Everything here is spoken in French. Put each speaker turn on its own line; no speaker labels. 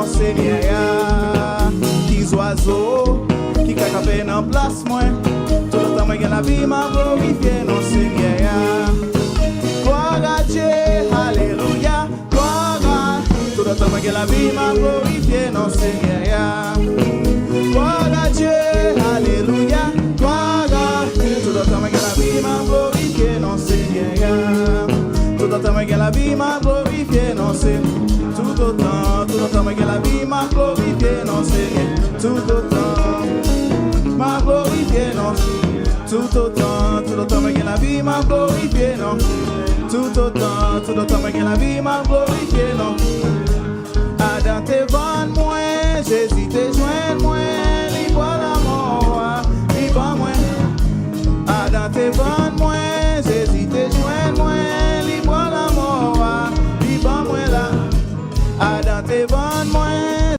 non Seigneur. Qui oiseau, qui cacape dans place moi. Tout le temps, moi, la vie m'a glorifié non Seigneur. Gloire à Dieu, alléluia. Gloire à tout le temps, moi, la vie m'a glorifié non Seigneur. Gloire à Dieu, alléluia. Gloire à tout le temps, moi, la vie m'a glorifié non Seigneur. Tout le temps, moi, la vie m'a glorifié non Seigneur. Tout le temps, moi, la vie m'a glorifié non Seigneur. Tout autant, m'a glorifié non. Tout autant, mais que la vie m'a glorifié non. Tout autant, mais que la vie m'a glorifié non. Adam te vend moi, Jésus te joint moi, libre la mort, libre moi. Adam te vend moi, Jésus te joint moi, libre la mort, libre moi là. Adam te vend moi.